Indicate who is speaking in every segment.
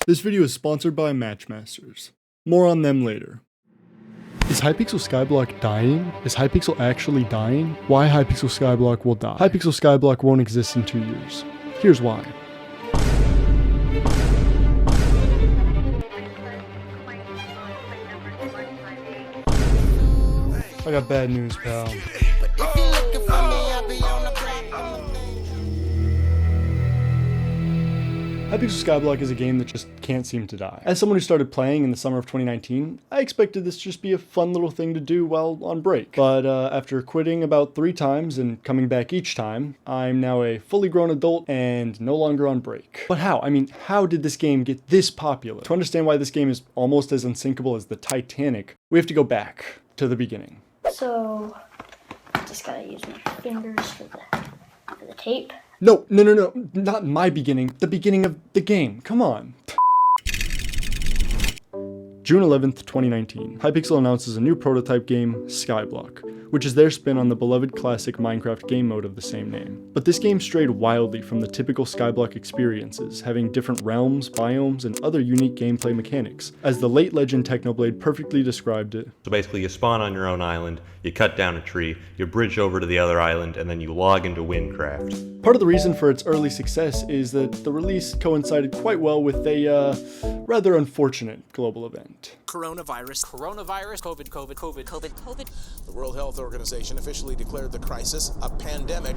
Speaker 1: This video is sponsored by Matchmasters. More on them later. Is Hypixel Skyblock dying? Is Hypixel actually dying? Why Hypixel Skyblock will die? Hypixel Skyblock won't exist in 2 years. Here's why. I got bad news, pal. Hypixel Skyblock is a game that just can't seem to die. As someone who started playing in the summer of 2019, I expected this to just be a fun little thing to do while on break. But after quitting about 3 times and coming back each time, I'm now a fully grown adult and no longer on break. But how? I mean, how did this game get this popular? To understand why this game is almost as unsinkable as the Titanic, we have to go back to the beginning.
Speaker 2: So, just gotta use my fingers for the tape.
Speaker 1: No, not my beginning, the beginning of the game, come on. June 11th, 2019, Hypixel announces a new prototype game, Skyblock, which is their spin on the beloved classic Minecraft game mode of the same name. But this game strayed wildly from the typical Skyblock experiences, having different realms, biomes, and other unique gameplay mechanics, as the late legend Technoblade perfectly described it.
Speaker 3: So basically you spawn on your own island, you cut down a tree, you bridge over to the other island, and then you log into Windcraft.
Speaker 1: Part of the reason for its early success is that the release coincided quite well with a rather unfortunate global event.
Speaker 4: Coronavirus, COVID.
Speaker 5: The World Health Organization officially declared the crisis a pandemic.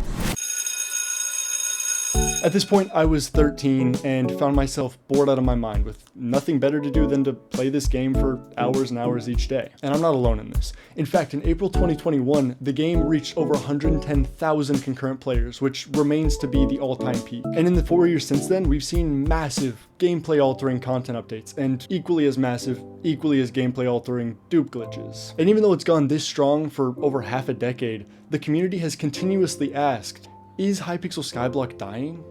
Speaker 1: At this point, I was 13 and found myself bored out of my mind with nothing better to do than to play this game for hours and hours each day. And I'm not alone in this. In fact, in April 2021, the game reached over 110,000 concurrent players, which remains to be the all-time peak. And in the 4 years since then, we've seen massive gameplay-altering content updates, and equally as massive, equally as gameplay-altering dupe glitches. And even though it's gone this strong for over half a decade, the community has continuously asked, is Hypixel Skyblock dying?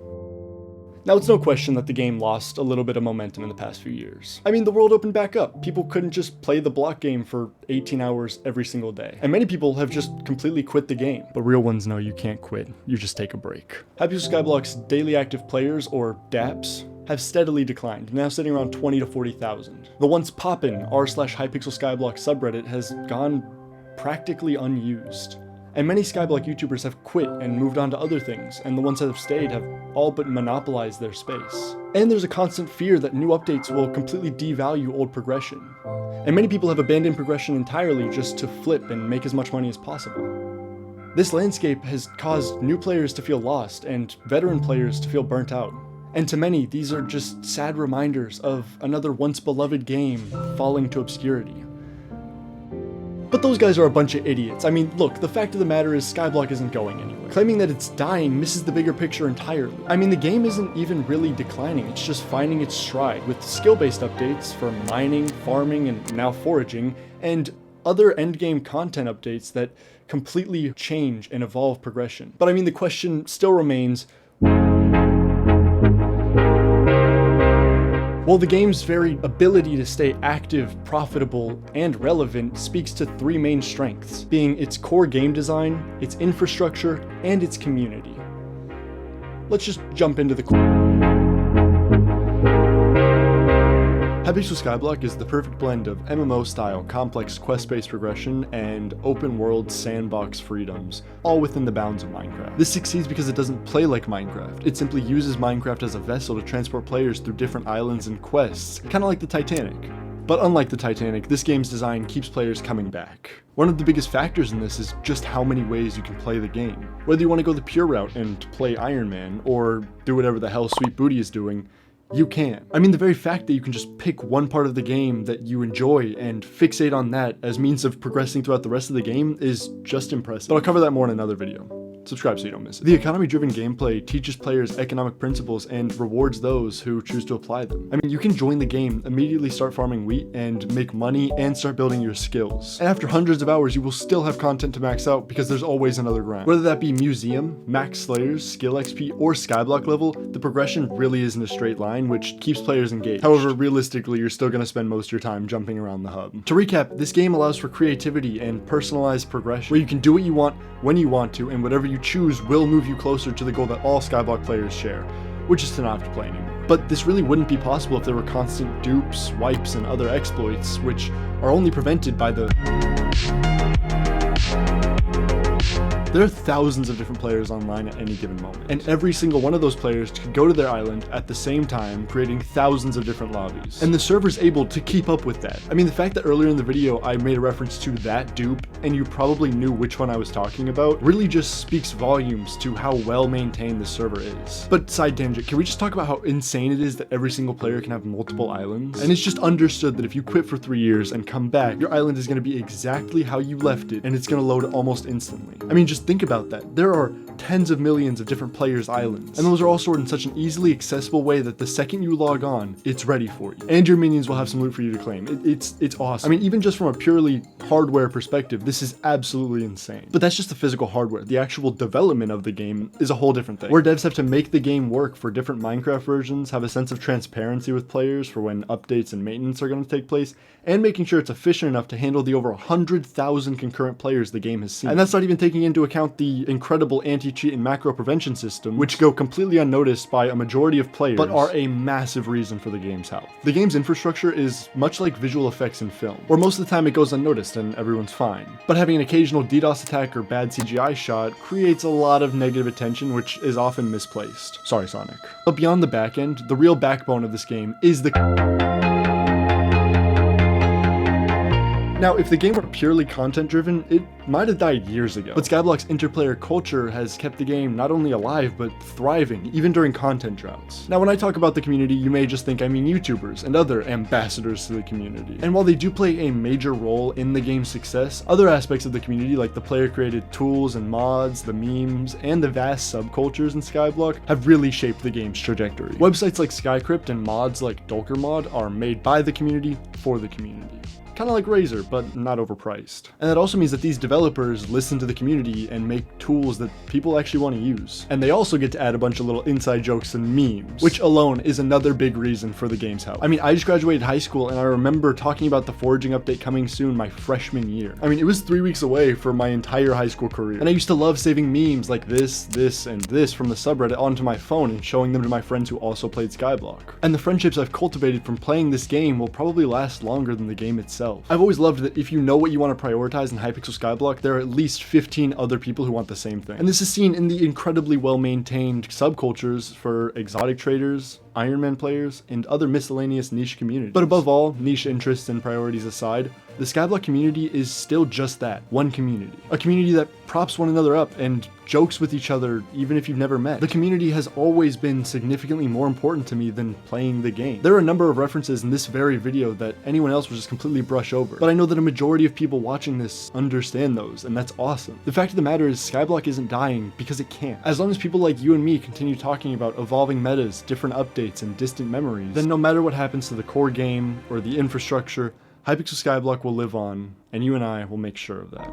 Speaker 1: Now, it's no question that the game lost a little bit of momentum in the past few years. I mean, the world opened back up. People couldn't just play the block game for 18 hours every single day. And many people have just completely quit the game. But real ones know you can't quit. You just take a break. Hypixel Skyblock's daily active players, or DAPs, have steadily declined, now sitting around 20 to 40,000. The once poppin' r/Hypixel Skyblock subreddit has gone practically unused. And many Skyblock YouTubers have quit and moved on to other things, and the ones that have stayed have all but monopolized their space. And there's a constant fear that new updates will completely devalue old progression. And many people have abandoned progression entirely just to flip and make as much money as possible. This landscape has caused new players to feel lost and veteran players to feel burnt out. And to many, these are just sad reminders of another once beloved game falling to obscurity. But those guys are a bunch of idiots. I mean, look, the fact of the matter is Skyblock isn't going anywhere. Claiming that it's dying misses the bigger picture entirely. I mean, the game isn't even really declining, it's just finding its stride, with skill-based updates for mining, farming, and now foraging, and other endgame content updates that completely change and evolve progression. But I mean, the question still remains, well, the game's very ability to stay active, profitable, and relevant speaks to 3 main strengths, being its core game design, its infrastructure, and its community. Let's just jump into the Hypixel Skyblock is the perfect blend of MMO-style complex quest-based progression and open-world sandbox freedoms, all within the bounds of Minecraft. This succeeds because it doesn't play like Minecraft. It simply uses Minecraft as a vessel to transport players through different islands and quests, kind of like the Titanic. But unlike the Titanic, this game's design keeps players coming back. One of the biggest factors in this is just how many ways you can play the game. Whether you want to go the pure route and play Iron Man, or do whatever the hell Sweet Booty is doing, you can. I mean, the very fact that you can just pick one part of the game that you enjoy and fixate on that as means of progressing throughout the rest of the game is just impressive. But I'll cover that more in another video. Subscribe so you don't miss it. The economy-driven gameplay teaches players economic principles and rewards those who choose to apply them. I mean, you can join the game, immediately start farming wheat, and make money, and start building your skills. And after hundreds of hours, you will still have content to max out because there's always another grind. Whether that be Museum, Max Slayers, Skill XP, or Skyblock level, the progression really isn't a straight line, which keeps players engaged. However, realistically, you're still going to spend most of your time jumping around the hub. To recap, this game allows for creativity and personalized progression, where you can do what you want, when you want to, and whatever you choose will move you closer to the goal that all Skyblock players share, which is to not have to play anymore. But this really wouldn't be possible if there were constant dupes, wipes, and other exploits, which are only prevented by the... There are thousands of different players online at any given moment, and every single one of those players could go to their island at the same time, creating thousands of different lobbies. And the server's able to keep up with that. I mean, the fact that earlier in the video I made a reference to that dupe, and you probably knew which one I was talking about, really just speaks volumes to how well maintained the server is. But side tangent, can we just talk about how insane it is that every single player can have multiple islands? And it's just understood that if you quit for 3 years and come back, your island is going to be exactly how you left it, and it's going to load almost instantly. I mean, just think about that. There are tens of millions of different players' islands, and those are all stored in such an easily accessible way that the second you log on, it's ready for you. And your minions will have some loot for you to claim. It's awesome. I mean, even just from a purely hardware perspective, this is absolutely insane. But that's just the physical hardware. The actual development of the game is a whole different thing, where devs have to make the game work for different Minecraft versions, have a sense of transparency with players for when updates and maintenance are going to take place, and making sure it's efficient enough to handle the over 100,000 concurrent players the game has seen. And that's not even taking into account the incredible anti-cheat and macro prevention system, which go completely unnoticed by a majority of players, but are a massive reason for the game's health. The game's infrastructure is much like visual effects in film, where most of the time it goes unnoticed and everyone's fine. But having an occasional DDoS attack or bad CGI shot creates a lot of negative attention, which is often misplaced. Sorry, Sonic. But beyond the back end, the real backbone of this game is the... Now, if the game were purely content-driven, it might have died years ago. But Skyblock's interplayer culture has kept the game not only alive, but thriving, even during content droughts. Now, when I talk about the community, you may just think I mean YouTubers and other ambassadors to the community. And while they do play a major role in the game's success, other aspects of the community, like the player-created tools and mods, the memes, and the vast subcultures in Skyblock, have really shaped the game's trajectory. Websites like Skycrypt and mods like Dulkermod are made by the community for the community. Kind of like Razer, but not overpriced. And that also means that these developers listen to the community and make tools that people actually want to use. And they also get to add a bunch of little inside jokes and memes, which alone is another big reason for the game's health. I mean, I just graduated high school and I remember talking about the foraging update coming soon my freshman year. I mean, it was 3 weeks away for my entire high school career. And I used to love saving memes like this, and this from the subreddit onto my phone and showing them to my friends who also played Skyblock. And the friendships I've cultivated from playing this game will probably last longer than the game itself. I've always loved that if you know what you want to prioritize in Hypixel Skyblock, there are at least 15 other people who want the same thing. And this is seen in the incredibly well-maintained subcultures for exotic traders, Iron Man players, and other miscellaneous niche communities. But above all, niche interests and priorities aside, the Skyblock community is still just that, one community. A community that props one another up and jokes with each other even if you've never met. The community has always been significantly more important to me than playing the game. There are a number of references in this very video that anyone else would just completely brush over, but I know that a majority of people watching this understand those, and that's awesome. The fact of the matter is Skyblock isn't dying because it can't. As long as people like you and me continue talking about evolving metas, different updates, and distant memories, then no matter what happens to the core game or the infrastructure, Hypixel Skyblock will live on, and you and I will make sure of that.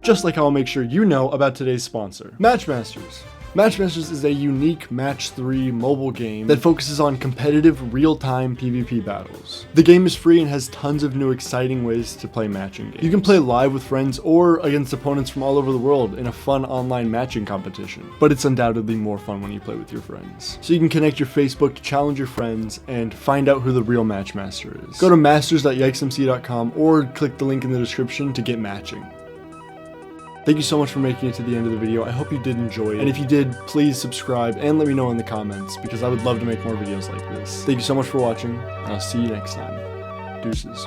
Speaker 1: Just like I'll make sure you know about today's sponsor, Matchmasters. Matchmasters is a unique Match 3 mobile game that focuses on competitive, real-time PvP battles. The game is free and has tons of new exciting ways to play matching games. You can play live with friends or against opponents from all over the world in a fun online matching competition, but it's undoubtedly more fun when you play with your friends. So you can connect your Facebook to challenge your friends and find out who the real Matchmaster is. Go to masters.yikeslmao.com or click the link in the description to get matching. Thank you so much for making it to the end of the video. I hope you did enjoy it. And if you did, please subscribe and let me know in the comments because I would love to make more videos like this. Thank you so much for watching, and I'll see you next time. Deuces.